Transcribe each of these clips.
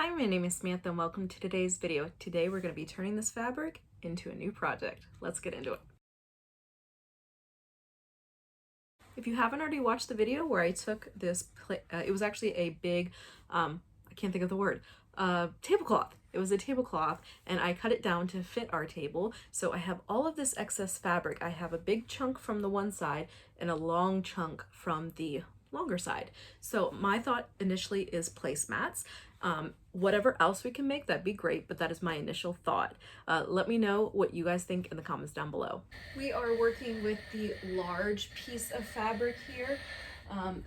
Hi, my name is Samantha and welcome to today's video. Today we're going to be turning this fabric into a new project. Let's get into it. If you haven't already watched the video where I took this, it was actually a big, I can't think of the word, tablecloth. It was a tablecloth and I cut it down to fit our table. So I have all of this excess fabric. I have a big chunk from the one side and a long chunk from the longer side. So my thought initially is placemats. Whatever else we can make, that'd be great, but that is my initial thought. Let me know what you guys think in the comments down below. We are working with the large piece of fabric here.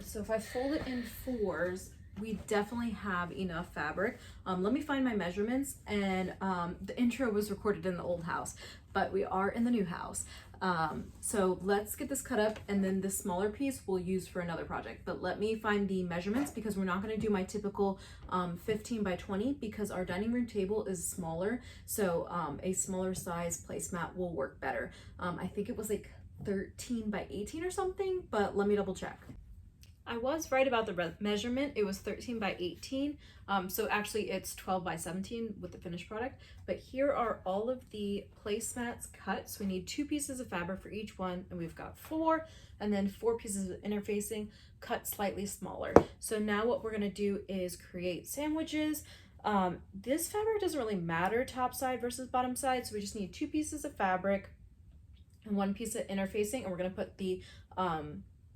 So if I fold it in fours, we definitely have enough fabric. Let me find my measurements, and the intro was recorded in the old house, but we are in the new house. So let's get this cut up, and then the smaller piece we'll use for another project. But let me find the measurements because we're not going to do my typical 15 by 20 because our dining room table is smaller. So a smaller size placemat will work better. I think it was like 13 by 18 or something, but let me double check. I was right about the measurement. It was 13 by 18. So actually it's 12 by 17 with the finished product. But here are all of the placemats cut. So we need 2 pieces of fabric for each one, and we've got 4, and then 4 pieces of interfacing cut slightly smaller. So now what we're gonna do is create sandwiches. This fabric doesn't really matter top side versus bottom side. So we just need 2 pieces of fabric and 1 piece of interfacing, and we're gonna put the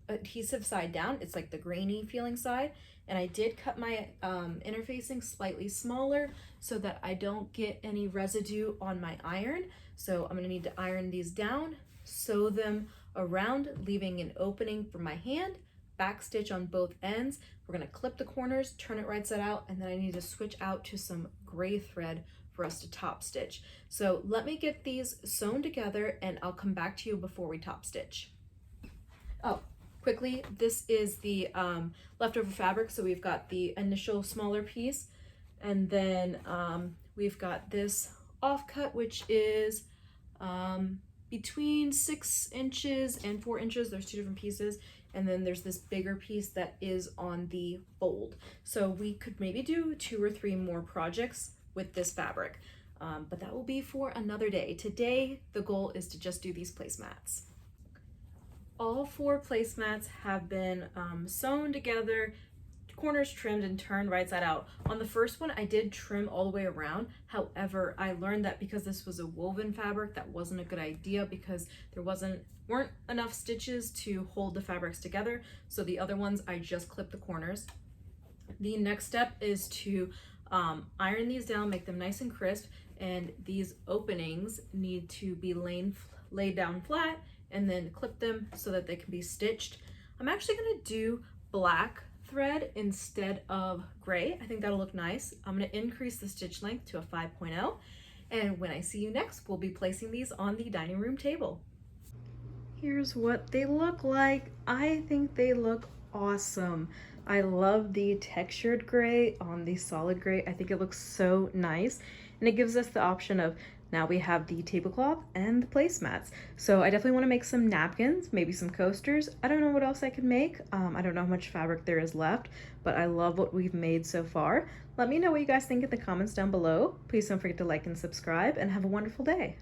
adhesive side down. It's like the grainy feeling side, and I did cut my interfacing slightly smaller so that I don't get any residue on my iron. So I'm gonna need to iron these down, sew them around, leaving an opening for my hand, back stitch on both ends. We're gonna clip the corners, turn it right side out, and then I need to switch out to some gray thread for us to top stitch. So let me get these sewn together and I'll come back to you before we top stitch. Oh, quickly, this is the leftover fabric. So we've got the initial smaller piece, and then we've got this offcut, which is between 6 inches and 4 inches. There's 2 different pieces, and then there's this bigger piece that is on the fold. So we could maybe do 2 or 3 more projects with this fabric, but that will be for another day. Today, the goal is to just do these placemats. All 4 placemats have been sewn together, corners trimmed and turned right side out. On the first one, I did trim all the way around. However, I learned that because this was a woven fabric, that wasn't a good idea because there weren't enough stitches to hold the fabrics together. So the other ones, I just clipped the corners. The next step is to iron these down, make them nice and crisp, and these openings need to be laid down flat and then clip them so that they can be stitched. I'm actually gonna do black thread instead of gray. I think that'll look nice. I'm gonna increase the stitch length to a 5.0. And when I see you next, we'll be placing these on the dining room table. Here's what they look like. I think they look awesome. I love the textured gray on the solid gray. I think it looks so nice. And it gives us the option of, now we have the tablecloth and the placemats. So I definitely want to make some napkins, maybe some coasters. I don't know what else I can make. I don't know how much fabric there is left, but I love what we've made so far. Let me know what you guys think in the comments down below. Please don't forget to like and subscribe, and have a wonderful day.